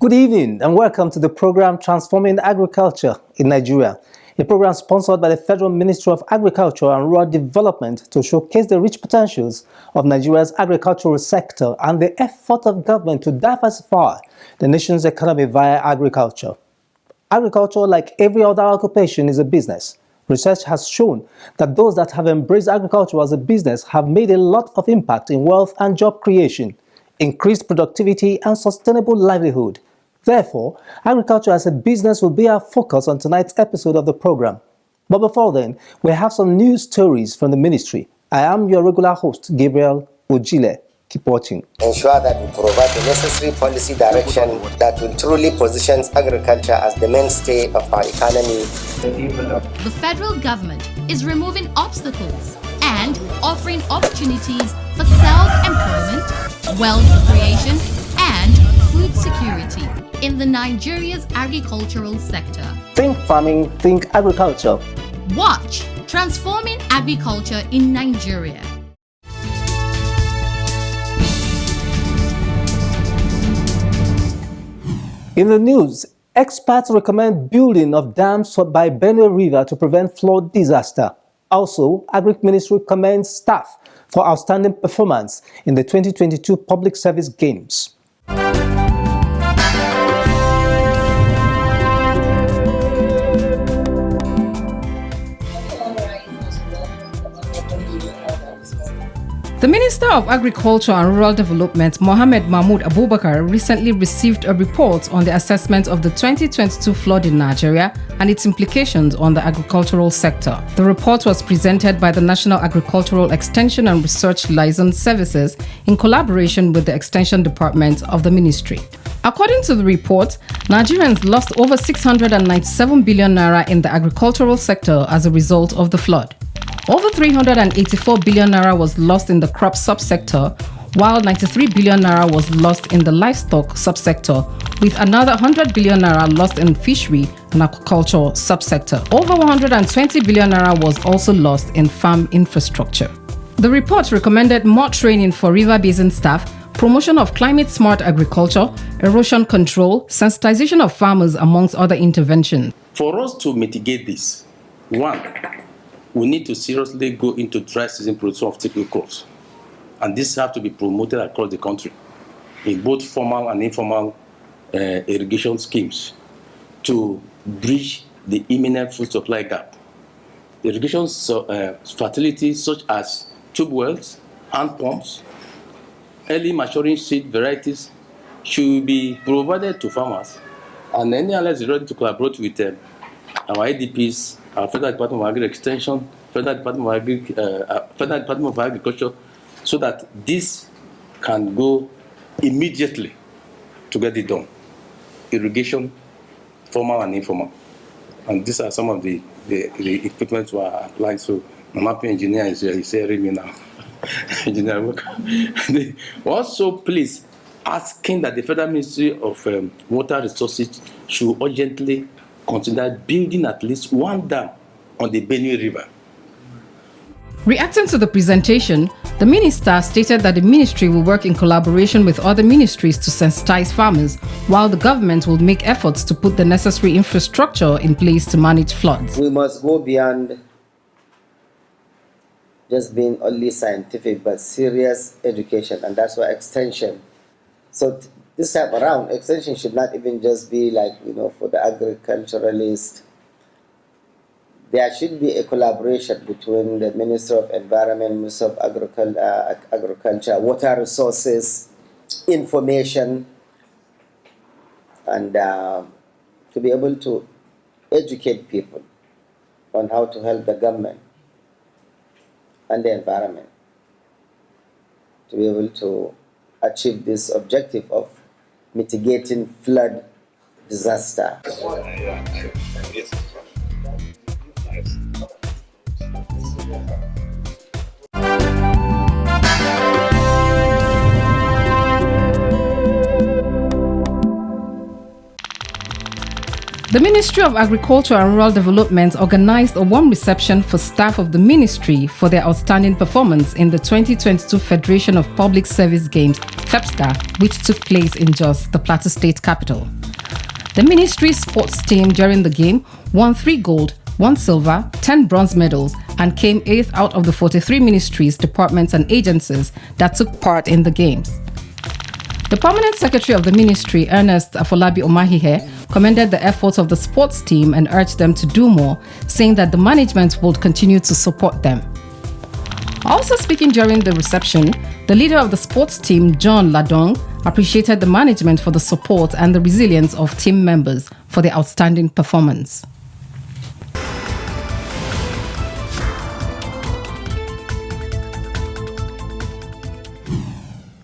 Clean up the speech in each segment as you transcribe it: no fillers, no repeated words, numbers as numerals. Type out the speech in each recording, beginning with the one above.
Good evening and welcome to the program Transforming Agriculture in Nigeria, a program sponsored by the Federal Ministry of Agriculture and Rural Development to showcase the rich potentials of Nigeria's agricultural sector and the effort of government to diversify the nation's economy via agriculture. Agriculture, like every other occupation, is a business. Research has shown that those that have embraced agriculture as a business have made a lot of impact in wealth and job creation, increased productivity and sustainable livelihood. Therefore, agriculture as a business will be our focus on tonight's episode of the program. But before then, we have some news stories from the ministry. I am your regular host, Gabriel Ojile. Keep watching. Ensure that we provide the necessary policy direction that will truly position agriculture as the mainstay of our economy. The federal government is removing obstacles and offering opportunities for self-employment, wealth creation, and food security in the Nigeria's agricultural sector. Think farming, think agriculture. Watch Transforming Agriculture in Nigeria. In the news, experts recommend building of dams by Benue River to prevent flood disaster. Also, Agric Ministry commends staff for outstanding performance in the 2022 Public Service Games. The Minister of Agriculture and Rural Development, Mohammed Mahmoud Abubakar, recently received a report on the assessment of the 2022 flood in Nigeria and its implications on the agricultural sector. The report was presented by the National Agricultural Extension and Research Liaison Services in collaboration with the Extension Department of the Ministry. According to the report, Nigerians lost over 697 billion naira in the agricultural sector as a result of the flood. Over 384 billion naira was lost in the crop subsector, while 93 billion naira was lost in the livestock subsector, with another 100 billion naira lost in fishery and aquaculture subsector. Over 120 billion naira was also lost in farm infrastructure. The report recommended more training for river basin staff, promotion of climate-smart agriculture, erosion control, sensitization of farmers, amongst other interventions. For us to mitigate this, one, we need to seriously go into dry season production of typical crops. And this has to be promoted across the country in both formal and informal irrigation schemes to bridge the imminent food supply gap. Irrigation facilities such as tube wells, hand pumps, early maturing seed varieties should be provided to farmers. And any allies is ready to collaborate with our IDPs, our Federal Department of Agri-Extension, Federal Department of Agriculture, so that this can go immediately to get it done. Irrigation, formal and informal. And these are some of the equipment we are applying. So my mapping engineer is here, he's hearing me now. Engineer work. Also, please, asking that the Federal Ministry of Water Resources should urgently consider building at least one dam on the Benue River. Reacting to the presentation, the minister stated that the ministry will work in collaboration with other ministries to sensitize farmers, while the government will make efforts to put the necessary infrastructure in place to manage floods. We must go beyond just being only scientific, but serious education, and that's why extension. So this time around, extension should not even just be like, for the agriculturalist. There should be a collaboration between the Minister of Environment, Minister of Agriculture, Water Resources, Information, and to be able to educate people on how to help the government and the environment to be able to achieve this objective of mitigating flood disaster. The Ministry of Agriculture and Rural Development organized a warm reception for staff of the ministry for their outstanding performance in the 2022 Federation of Public Service Games FEPSTA, which took place in Jos, the Plateau State capital. The ministry's sports team during the game won 3 gold, 1 silver, 10 bronze medals, and came 8th out of the 43 ministries, departments, and agencies that took part in the games. The Permanent Secretary of the Ministry, Ernest Afolabi Omahihe, commended the efforts of the sports team and urged them to do more, saying that the management will continue to support them. Also speaking during the reception, the leader of the sports team, John Ladong, appreciated the management for the support and the resilience of team members for their outstanding performance.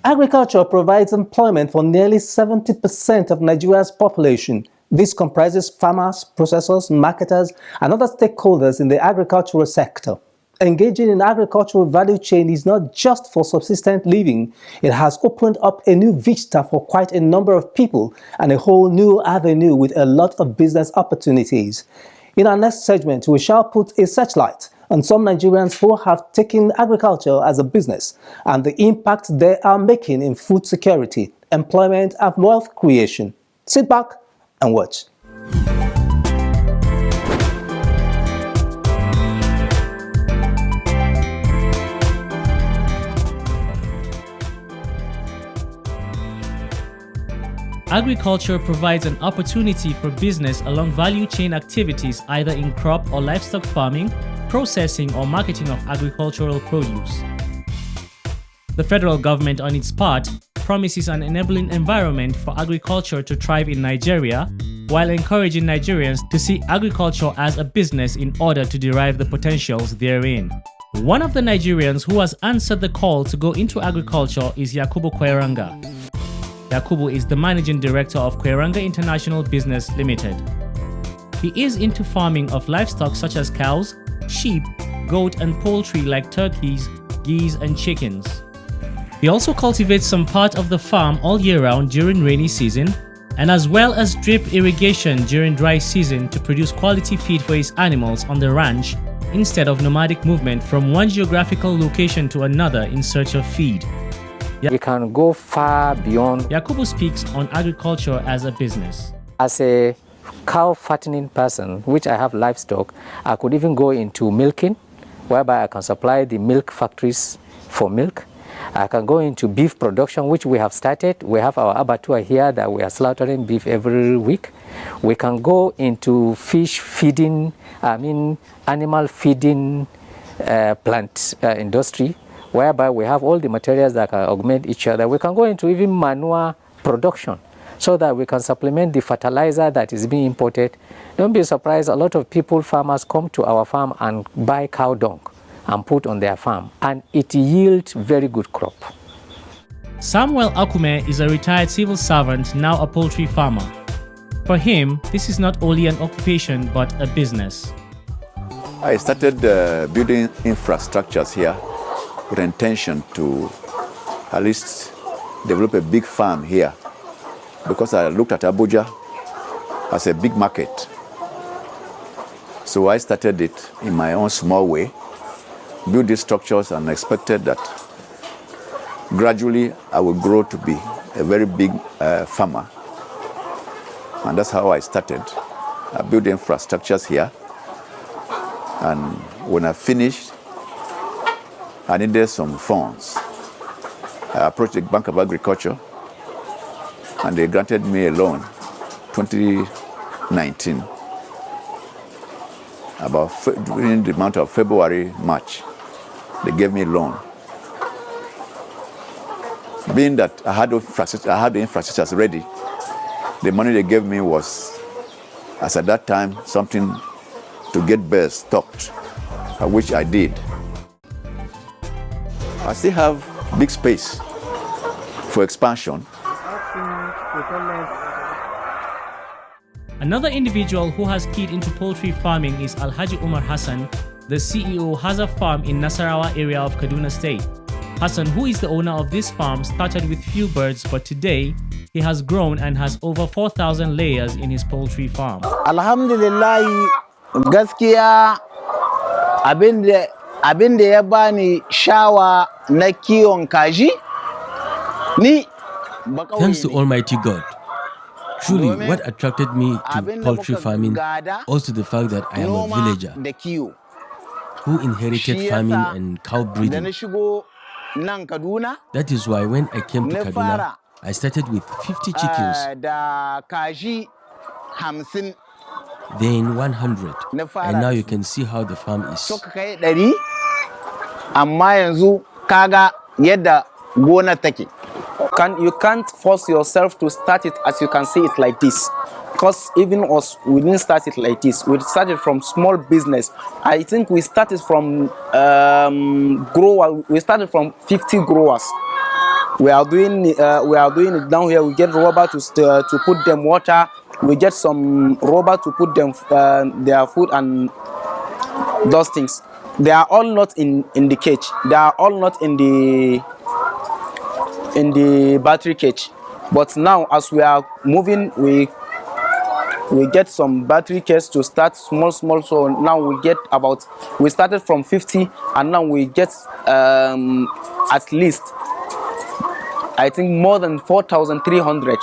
Agriculture provides employment for nearly 70% of Nigeria's population. This comprises farmers, processors, marketers, and other stakeholders in the agricultural sector. Engaging in agricultural value chain is not just for subsistent living. It has opened up a new vista for quite a number of people and a whole new avenue with a lot of business opportunities. In our next segment, we shall put a searchlight on some Nigerians who have taken agriculture as a business and the impact they are making in food security, employment, and wealth creation. Sit back and watch. Agriculture provides an opportunity for business along value chain activities either in crop or livestock farming, processing or marketing of agricultural produce. The federal government, on its part, promises an enabling environment for agriculture to thrive in Nigeria, while encouraging Nigerians to see agriculture as a business in order to derive the potentials therein. One of the Nigerians who has answered the call to go into agriculture is Yakubu Kweranga. Yakubu is the managing director of Kweranga International Business Limited. He is into farming of livestock such as cows, sheep, goat and poultry like turkeys, geese and chickens. He also cultivates some part of the farm all year round during rainy season and as well as drip irrigation during dry season to produce quality feed for his animals on the ranch instead of nomadic movement from one geographical location to another in search of feed. We can go far beyond. Yakubu speaks on agriculture as a business. As a cow fattening person, which I have livestock, I could even go into milking, whereby I can supply the milk factories for milk. I can go into beef production, which we have started. We have our abattoir here that we are slaughtering beef every week. We can go into fish feeding, animal feeding plant industry, whereby we have all the materials that can augment each other. We can go into even manure production so that we can supplement the fertilizer that is being imported. Don't be surprised, a lot of people, farmers, come to our farm and buy cow dung and put on their farm, and it yields very good crop. Samuel Akume is a retired civil servant, now a poultry farmer. For him, this is not only an occupation but a business. I started building infrastructures here with intention to at least develop a big farm here, because I looked at Abuja as a big market. So I started it in my own small way, built these structures, and expected that gradually I would grow to be a very big farmer. And that's how I started. I built infrastructures here, and when I finished, I needed some funds. I approached the Bank of Agriculture and they granted me a loan, 2019, during the month of February, March. They gave me a loan. Being that I had the infrastructures ready, the money they gave me was, as at that time, something to get birds stocked, which I did. I still have big space for expansion. Another individual who has keyed into poultry farming is Alhaji Umar Hassan, the CEO Haza Farm in Nasarawa area of Kaduna State. Hassan, who is the owner of this farm, started with few birds, but today he has grown and has over 4,000 layers in his poultry farm. Alhamdulillah, gaskiya abin da ya bani shawa na kiwon kaji ni. Thanks to Almighty God. Truly, what attracted me to poultry farming also the fact that I am a villager who inherited farming and cow breeding. That is why when I came to Kaduna, I started with 50 chickens, then 100, and now you can see how the farm is. You can't force yourself to start it as you can see it like this. Because even us, we didn't start it like this. We started from small business. I think we started from we started from 50 growers. We are doing it down here. We get rubber to put them water. We get some rubber to put them their food and those things. They are all not in the cage. They are all not in the battery cage. But now as we are moving, we get some battery cage to start small. So now we started from 50 and now we get at least, I think, more than 4,300.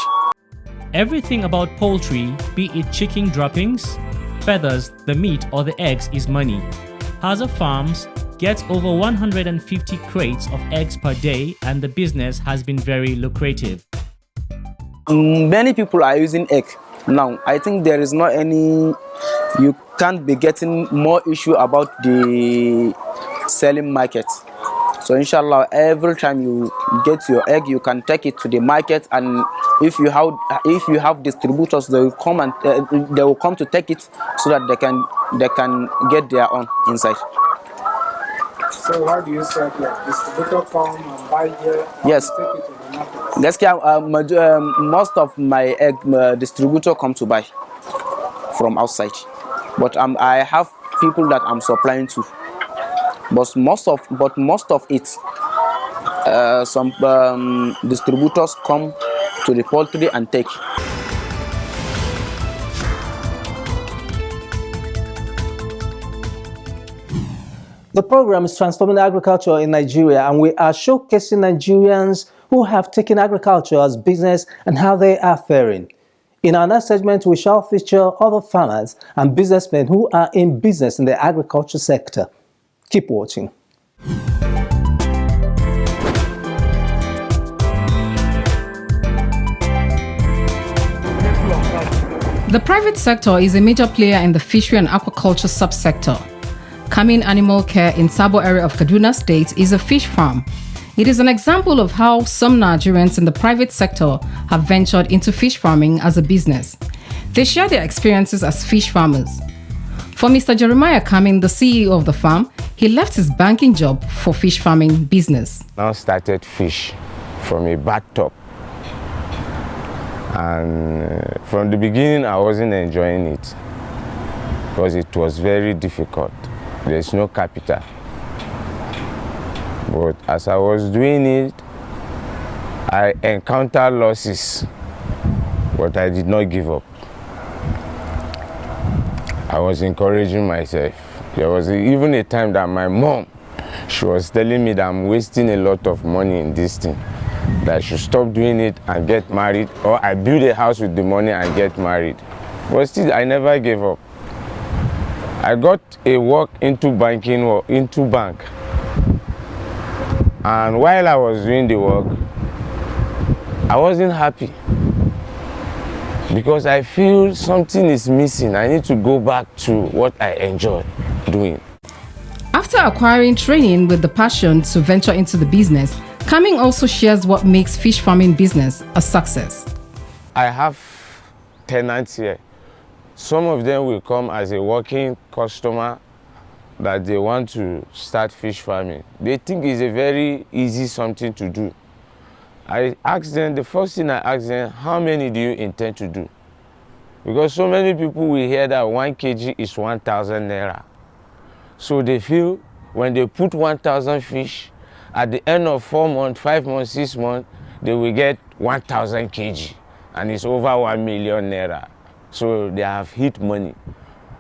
Everything about poultry, be it chicken droppings, feathers, the meat or the eggs, is money. Haza Farms gets over 150 crates of eggs per day and the business has been very lucrative. Many people are using egg now. I think there is not any, you can't be getting more issue about the selling market. So inshallah, every time you get your egg, you can take it to the market, and if you have distributors, they will come and they will come to take it so that they can get their own inside. So how do you sell it? Distributor come and buy here? Yes. Take it to the market? Most of my egg distributor come to buy from outside, but I have people that I'm supplying to. But most of it, some distributors come to the poultry and take. The program is transforming agriculture in Nigeria, and we are showcasing Nigerians who have taken agriculture as business and how they are faring. In our next segment, we shall feature other farmers and businessmen who are in business in the agriculture sector. Keep watching. The private sector is a major player in the fishery and aquaculture subsector. Kamin Animal Care in Sabo area of Kaduna State is a fish farm. It is an example of how some Nigerians in the private sector have ventured into fish farming as a business. They share their experiences as fish farmers. For Mr. Jeremiah Kamin, the CEO of the farm, he left his banking job for fish farming business. Now started fish from a bathtub. And from the beginning, I wasn't enjoying it because it was very difficult. There's no capital. But as I was doing it, I encountered losses, but I did not give up. I was encouraging myself. There was even a time that my mom, she was telling me that I'm wasting a lot of money in this thing, that I should stop doing it and get married, or I build a house with the money and get married. But still, I never gave up. I got a work into banking or into bank. And while I was doing the work, I wasn't happy because I feel something is missing. I need to go back to what I enjoy doing. After acquiring training with the passion to venture into the business, Kamin also shares what makes fish farming business a success. I have tenants here. Some of them will come as a working customer that they want to start fish farming. They think it's a very easy something to do. I asked them, the first thing I asked them, how many do you intend to do? Because so many people will hear that 1 kg is 1,000 naira. So they feel when they put 1,000 fish, at the end of 4 months, 5 months, 6 months, they will get 1,000 kg. and it's over 1 million naira. So they have hit money,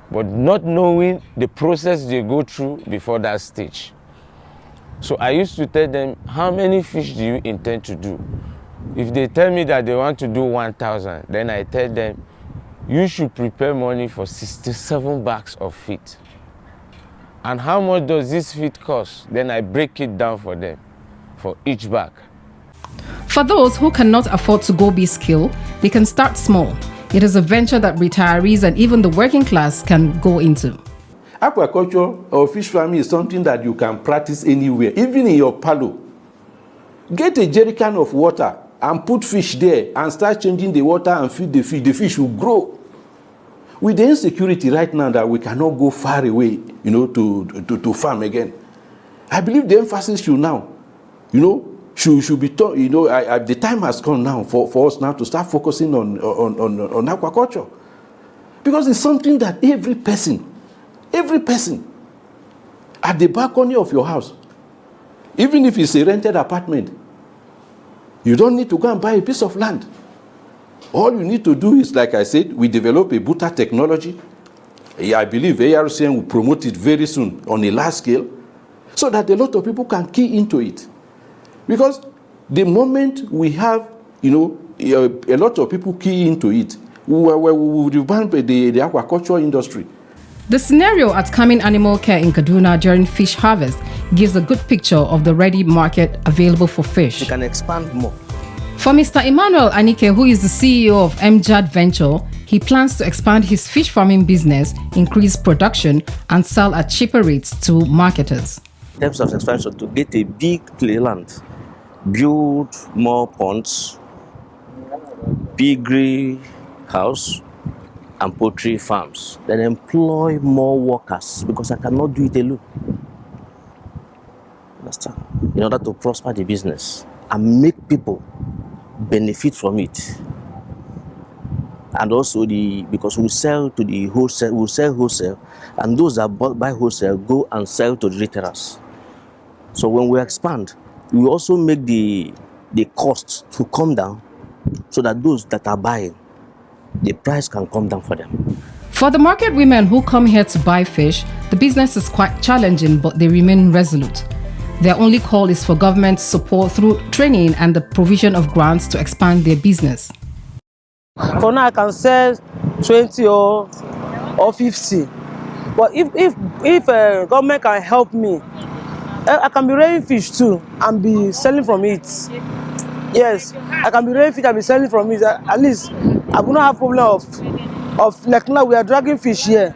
but not knowing the process they go through before that stage. So I used to tell them, how many fish do you intend to do? If they tell me that they want to do 1,000, then I tell them, you should prepare money for 67 bags of feed. And how much does this feed cost? Then I break it down for them, for each bag. For those who cannot afford to go B-skill, they can start small. It is a venture that retirees and even the working class can go into. Aquaculture or fish farming is something that you can practice anywhere, even in your palo. Get a jerrycan of water and put fish there and start changing the water and feed the fish. The fish will grow. With the insecurity right now that we cannot go far away, to farm again, I believe the emphasis should now, should be taught. The time has come now for us now to start focusing on aquaculture, because it's something that every person at the balcony of your house, even if it's a rented apartment, you don't need to go and buy a piece of land. All you need to do is, like I said, we develop a butter technology. I believe ARCN will promote it very soon on a large scale, so that a lot of people can key into it. Because the moment we have, a lot of people key into it, we will revamp the aquaculture industry. The scenario at Kamin Animal Care in Kaduna during fish harvest gives a good picture of the ready market available for fish. We can expand more. For Mr. Emmanuel Anike, who is the CEO of MJAD Venture, he plans to expand his fish farming business, increase production, and sell at cheaper rates to marketers. In terms of expansion, to get a big playland, build more ponds, piggery house, and poultry farms, then employ more workers, because I cannot do it alone. Understand? In order to prosper the business and make people benefit from it. And also because we sell to the wholesale, we sell wholesale, and those that buy wholesale go and sell to the retailers. So when we expand, we also make the cost to come down, so that those that are buying, the price can come down for them. For the market women who come here to buy fish, the business is quite challenging, but they remain resolute. Their only call is for government support through training and the provision of grants to expand their business. For now, I can sell 20 or 50. But if government can help me, I can be rearing fish too and be selling from it. Yes, I can be rearing fish and be selling from it. At least I will not have problem of like now we are dragging fish here.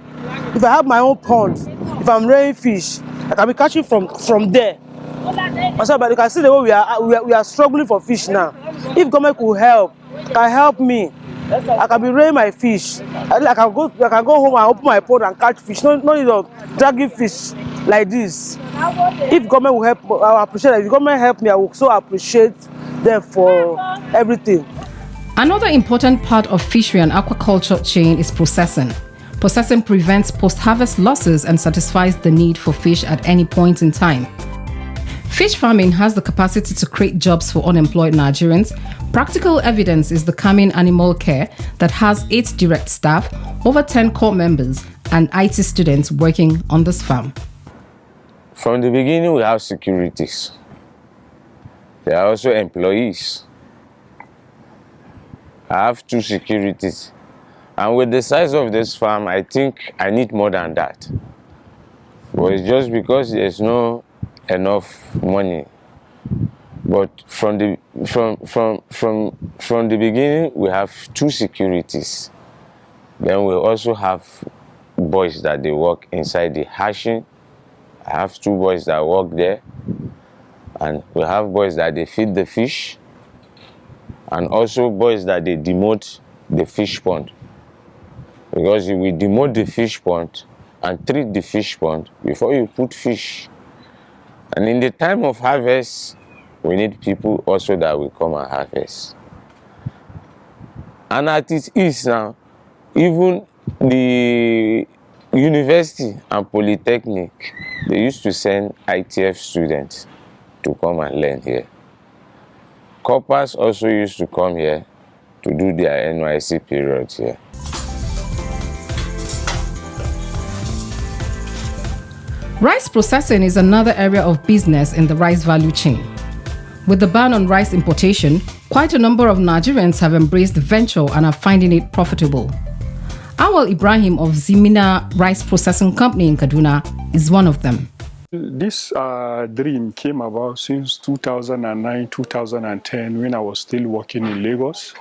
If I have my own pond, if I'm rearing fish, I can be catching from there. But you can see the way we are struggling for fish now. If government could can help me, I can be rearing my fish. I can go home and open my pond and catch fish. No need of dragging fish like this. If government will help, I will appreciate it. If government help me, I will so appreciate them for everything. Another important part of fishery and aquaculture chain is processing. Processing prevents post-harvest losses and satisfies the need for fish at any point in time. Fish farming has the capacity to create jobs for unemployed Nigerians. Practical evidence is the Kamin Animal Care that has 8 direct staff, over 10 core members, and IT students working on this farm. From the beginning, we have securities. There are also employees. I have 2 securities. And with the size of this farm, I think I need more than that. But it's just because there's no enough money. But from the beginning, we have 2 securities. Then we also have boys that they work inside the hatching. I have 2 boys that work there, and we have boys that they feed the fish, and also boys that they demote the fish pond. Because we demote the fish pond and treat the fish pond before you put fish. And in the time of harvest, we need people also that will come and harvest. And at it is now, even the university and polytechnic, they used to send ITF students to come and learn here. Corpers also used to come here to do their NYC period here. Rice processing is another area of business in the rice value chain. With the ban on rice importation, quite a number of Nigerians have embraced the venture and are finding it profitable. Awal Ibrahim of Zimina Rice Processing Company in Kaduna is one of them. This dream came about since 2009, 2010 when I was still working in Lagos.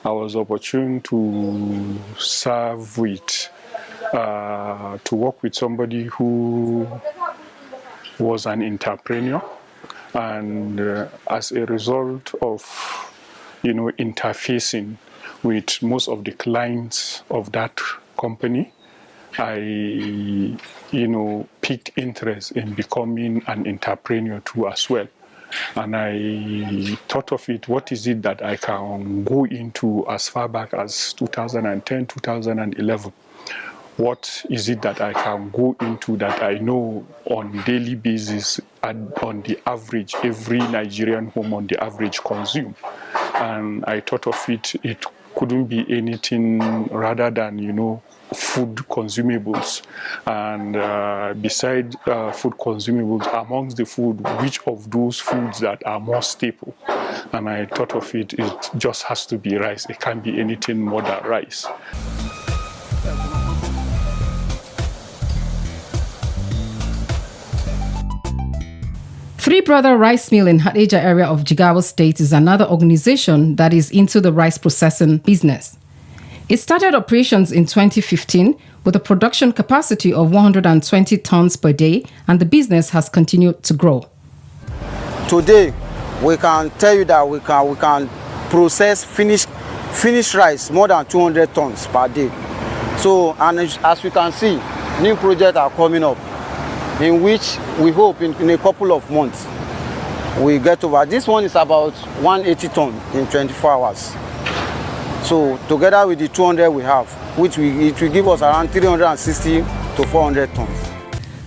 I was opportune to serve with, to work with somebody who was an entrepreneur. And as a result of, interfacing with most of the clients of that company, I, picked interest in becoming an entrepreneur too as well. And I thought of it, what is it that I can go into as far back as 2010, 2011? What is it that I can go into that I know on daily basis and on the average, every Nigerian home on the average consume? And I thought of it, it couldn't be anything rather than, food consumables. And beside food consumables, amongst the food, which of those foods that are more staple? And I thought of it, it just has to be rice. It can't be anything more than rice. Three Brother Rice Mill in Hadejia area of Jigawa State is another organization that is into the rice processing business. It started operations in 2015 with a production capacity of 120 tons per day, and the business has continued to grow. Today, we can tell you that we can process finished rice more than 200 tons per day. So, and as we can see, new projects are coming up, in which we hope in a couple of months we get over. This one is about 180 tons in 24 hours. So together with the 200 we have, it will give us around 360 to 400 tons.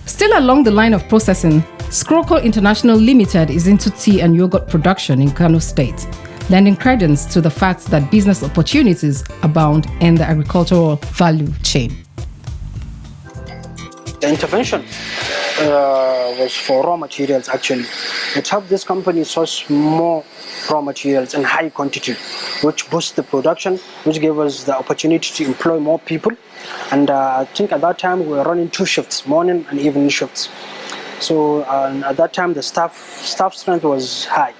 Still along the line of processing, Scroco International Limited is into tea and yogurt production in Kano State, lending credence to the fact that business opportunities abound in the agricultural value chain. The intervention was for raw materials actually. It helped this company source more raw materials in high quantity, which boosted the production, which gave us the opportunity to employ more people. And I think at that time we were running 2 shifts, morning and evening shifts. So at that time the staff strength was high.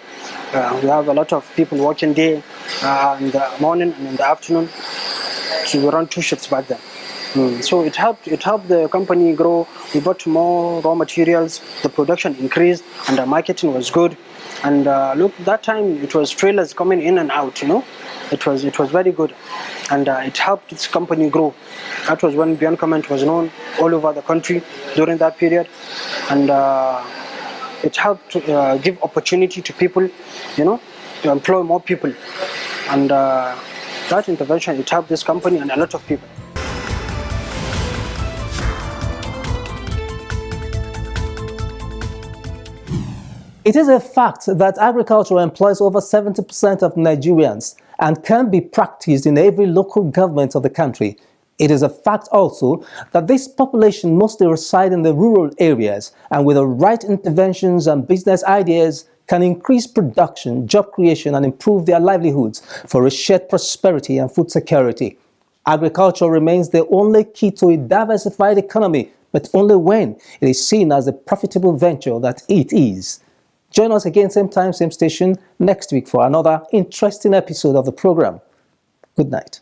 We have a lot of people working day in the morning and in the afternoon. So we run 2 shifts back then. So it helped the company grow. We bought more raw materials, the production increased, and the marketing was good. And look, that time it was trailers coming in and out, It was very good. And it helped this company grow. That was when Beyond Comment was known all over the country during that period. And it helped to give opportunity to people, to employ more people. And that intervention, it helped this company and a lot of people. It is a fact that agriculture employs over 70% of Nigerians and can be practiced in every local government of the country. It is a fact also that this population mostly reside in the rural areas, and with the right interventions and business ideas can increase production, job creation, and improve their livelihoods for a shared prosperity and food security. Agriculture remains the only key to a diversified economy, but only when it is seen as a profitable venture that it is. Join us again, same time, same station, next week for another interesting episode of the program. Good night.